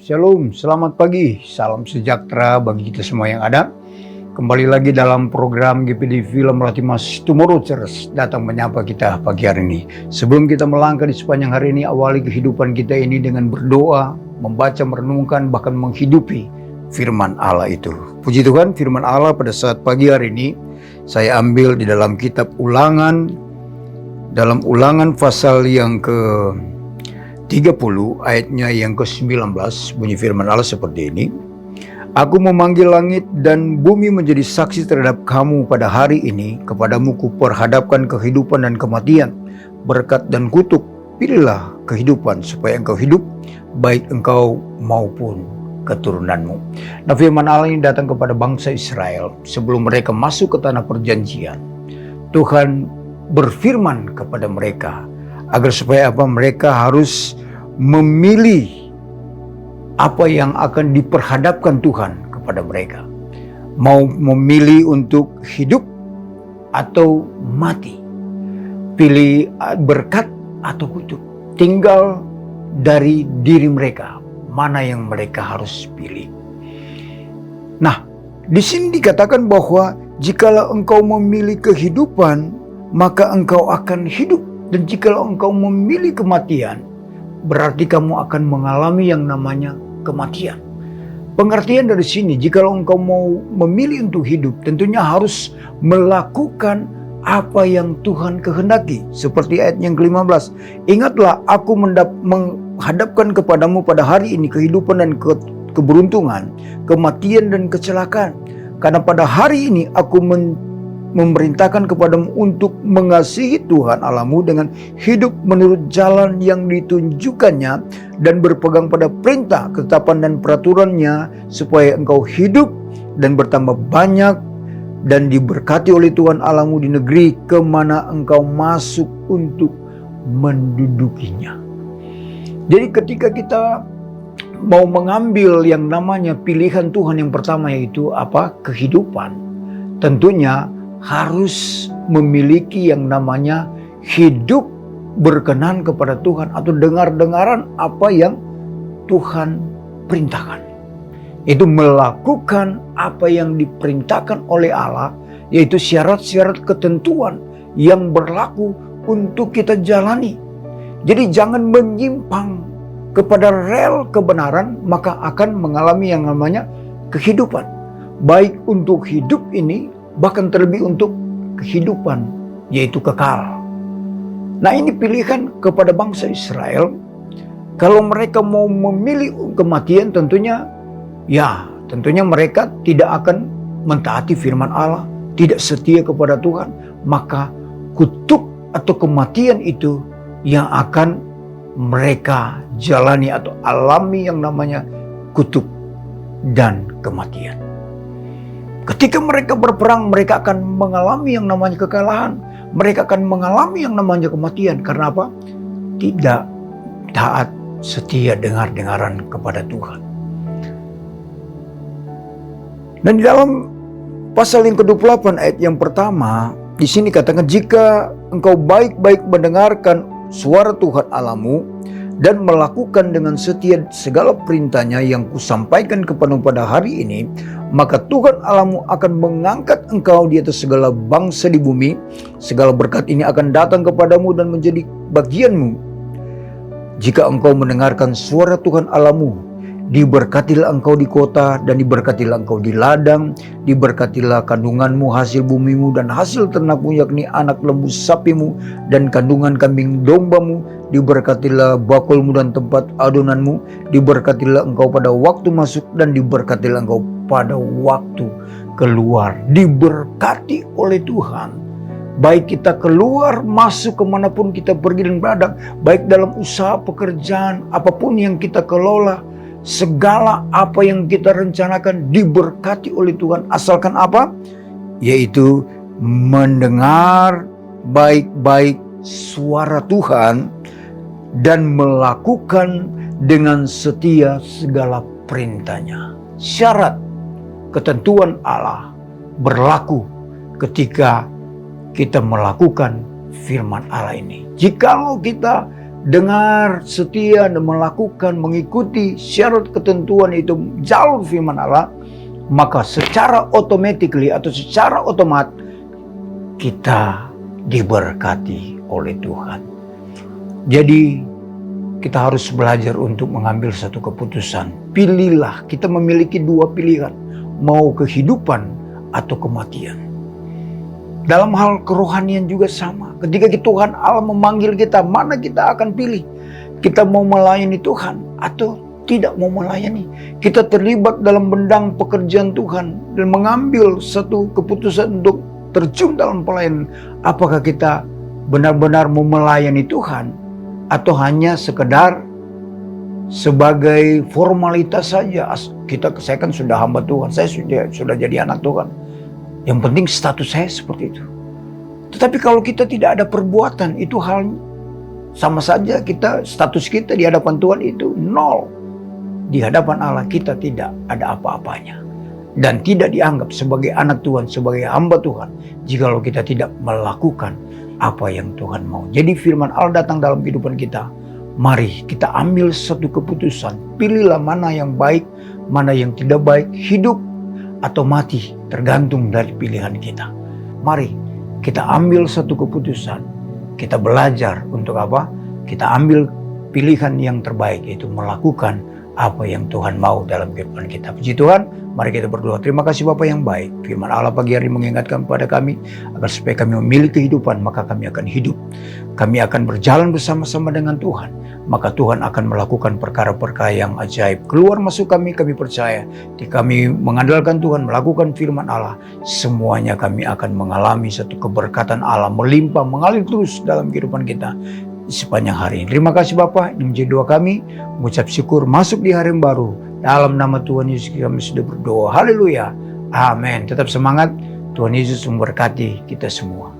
Shalom, selamat pagi, salam sejahtera bagi kita semua yang ada. Kembali lagi dalam program GPD Film Ratimas Tomorrow Church datang menyapa kita pagi hari ini. Sebelum kita melangkah di sepanjang hari ini, awali kehidupan kita ini dengan berdoa, membaca, merenungkan, bahkan menghidupi firman Allah itu. Puji Tuhan, firman Allah pada saat pagi hari ini saya ambil di dalam kitab Ulangan, dalam Ulangan pasal yang ke 30 ayatnya yang ke-19, bunyi firman Allah seperti ini. Aku memanggil langit dan bumi menjadi saksi terhadap kamu pada hari ini. Kepadamu kuperhadapkan kehidupan dan kematian, berkat dan kutuk. Pilihlah kehidupan supaya engkau hidup, baik engkau maupun keturunanmu. Nah, firman Allah ini datang kepada bangsa Israel sebelum mereka masuk ke tanah perjanjian. Tuhan berfirman kepada mereka agar supaya apa? Mereka harus memilih apa yang akan diperhadapkan Tuhan kepada mereka. Mau memilih untuk hidup atau mati. Pilih berkat atau kutuk. Tinggal dari diri mereka, mana yang mereka harus pilih. Nah, di sini dikatakan bahwa jikalau engkau memilih kehidupan, maka engkau akan hidup. Dan jikalau engkau memilih kematian, berarti kamu akan mengalami yang namanya kematian. Pengertian dari sini, jikalau engkau mau memilih untuk hidup, tentunya harus melakukan apa yang Tuhan kehendaki. Seperti ayat yang ke-15. Ingatlah, aku menghadapkan kepadamu pada hari ini kehidupan dan keberuntungan, kematian dan kecelakaan. Karena pada hari ini aku memerintahkan kepadamu untuk mengasihi Tuhan Allahmu dengan hidup menurut jalan yang ditunjukkannya dan berpegang pada perintah, ketetapan dan peraturannya, supaya engkau hidup dan bertambah banyak dan diberkati oleh Tuhan Allahmu di negeri kemana engkau masuk untuk mendudukinya. Jadi ketika kita mau mengambil yang namanya pilihan Tuhan, yang pertama yaitu apa? Kehidupan. Tentunya harus memiliki yang namanya hidup berkenan kepada Tuhan atau dengar-dengaran apa yang Tuhan perintahkan. Itu melakukan apa yang diperintahkan oleh Allah, yaitu syarat-syarat ketentuan yang berlaku untuk kita jalani. Jadi jangan menyimpang kepada rel kebenaran, maka akan mengalami yang namanya kehidupan. Baik untuk hidup ini, bahkan terlebih untuk kehidupan, yaitu kekal. Nah, ini pilihan kepada bangsa Israel. Kalau mereka mau memilih kematian, tentunya mereka tidak akan mentaati firman Allah, tidak setia kepada Tuhan. Maka kutuk atau kematian itu yang akan mereka jalani atau alami, yang namanya kutuk dan kematian. Ketika mereka berperang, mereka akan mengalami yang namanya kekalahan. Mereka akan mengalami yang namanya kematian. Karena apa? Tidak taat, setia, dengar-dengaran kepada Tuhan. Dan di dalam pasal yang ke-28 ayat yang pertama, di sini katakan, jika engkau baik-baik mendengarkan suara Tuhan Allahmu dan melakukan dengan setia segala perintahnya yang kusampaikan kepadamu pada hari ini, maka Tuhan Allahmu akan mengangkat engkau di atas segala bangsa di bumi. Segala berkat ini akan datang kepadamu dan menjadi bagianmu jika engkau mendengarkan suara Tuhan Allahmu. Diberkatilah engkau di kota dan diberkatilah engkau di ladang. Diberkatilah kandunganmu, hasil bumimu dan hasil ternakmu, yakni anak lembu sapimu dan kandungan kambing dombamu. Diberkatilah bakulmu dan tempat adonanmu. Diberkatilah engkau pada waktu masuk dan diberkatilah engkau pada waktu keluar. Diberkati oleh Tuhan. Baik kita keluar, masuk kemanapun kita pergi dan berada, baik dalam usaha, pekerjaan, apapun yang kita kelola, segala apa yang kita rencanakan diberkati oleh Tuhan. Asalkan apa? Yaitu mendengar baik-baik suara Tuhan dan melakukan dengan setia segala perintahnya. Syarat ketentuan Allah berlaku ketika kita melakukan firman Allah ini. Jikalau kita dengar, setia, dan melakukan, mengikuti syarat ketentuan itu jalur firman Allah, maka secara automatically atau secara otomat kita diberkati oleh Tuhan. Jadi kita harus belajar untuk mengambil satu keputusan. Pilihlah, kita memiliki dua pilihan, mau kehidupan atau kematian. Dalam hal kerohanian juga sama. Ketika Tuhan Allah memanggil kita, mana kita akan pilih? Kita mau melayani Tuhan atau tidak mau melayani? Kita terlibat dalam bendang pekerjaan Tuhan dan mengambil satu keputusan untuk terjun dalam pelayanan. Apakah kita benar-benar mau melayani Tuhan atau hanya sekedar sebagai formalitas saja? Saya kan sudah hamba Tuhan, saya sudah jadi anak Tuhan. Yang penting status saya seperti itu. Tetapi kalau kita tidak ada perbuatan, itu hal sama saja status kita di hadapan Tuhan itu nol. Di hadapan Allah kita tidak ada apa-apanya. Dan tidak dianggap sebagai anak Tuhan, sebagai hamba Tuhan, jikalau kita tidak melakukan apa yang Tuhan mau. Jadi firman Allah datang dalam kehidupan kita. Mari kita ambil satu keputusan. Pilihlah mana yang baik, mana yang tidak baik, hidup atau mati, tergantung dari pilihan kita. Mari kita ambil satu keputusan. Kita belajar untuk apa? Kita ambil pilihan yang terbaik, yaitu melakukan apa yang Tuhan mau dalam kehidupan kita. Puji Tuhan, mari kita berdoa. Terima kasih Bapa yang baik. Firman Allah pagi hari mengingatkan kepada kami agar supaya kami memiliki kehidupan, maka kami akan hidup. Kami akan berjalan bersama-sama dengan Tuhan, maka Tuhan akan melakukan perkara-perkara yang ajaib. Keluar masuk kami percaya. Jika kami mengandalkan Tuhan, melakukan firman Allah, semuanya kami akan mengalami satu keberkatan Allah melimpah, mengalir terus dalam kehidupan kita sepanjang hari ini. Terima kasih Bapa, ini menjadi doa kami, mengucap syukur masuk di hari yang baru. Dalam nama Tuhan Yesus kami sudah berdoa. Haleluya. Amin. Tetap semangat. Tuhan Yesus memberkati kita semua.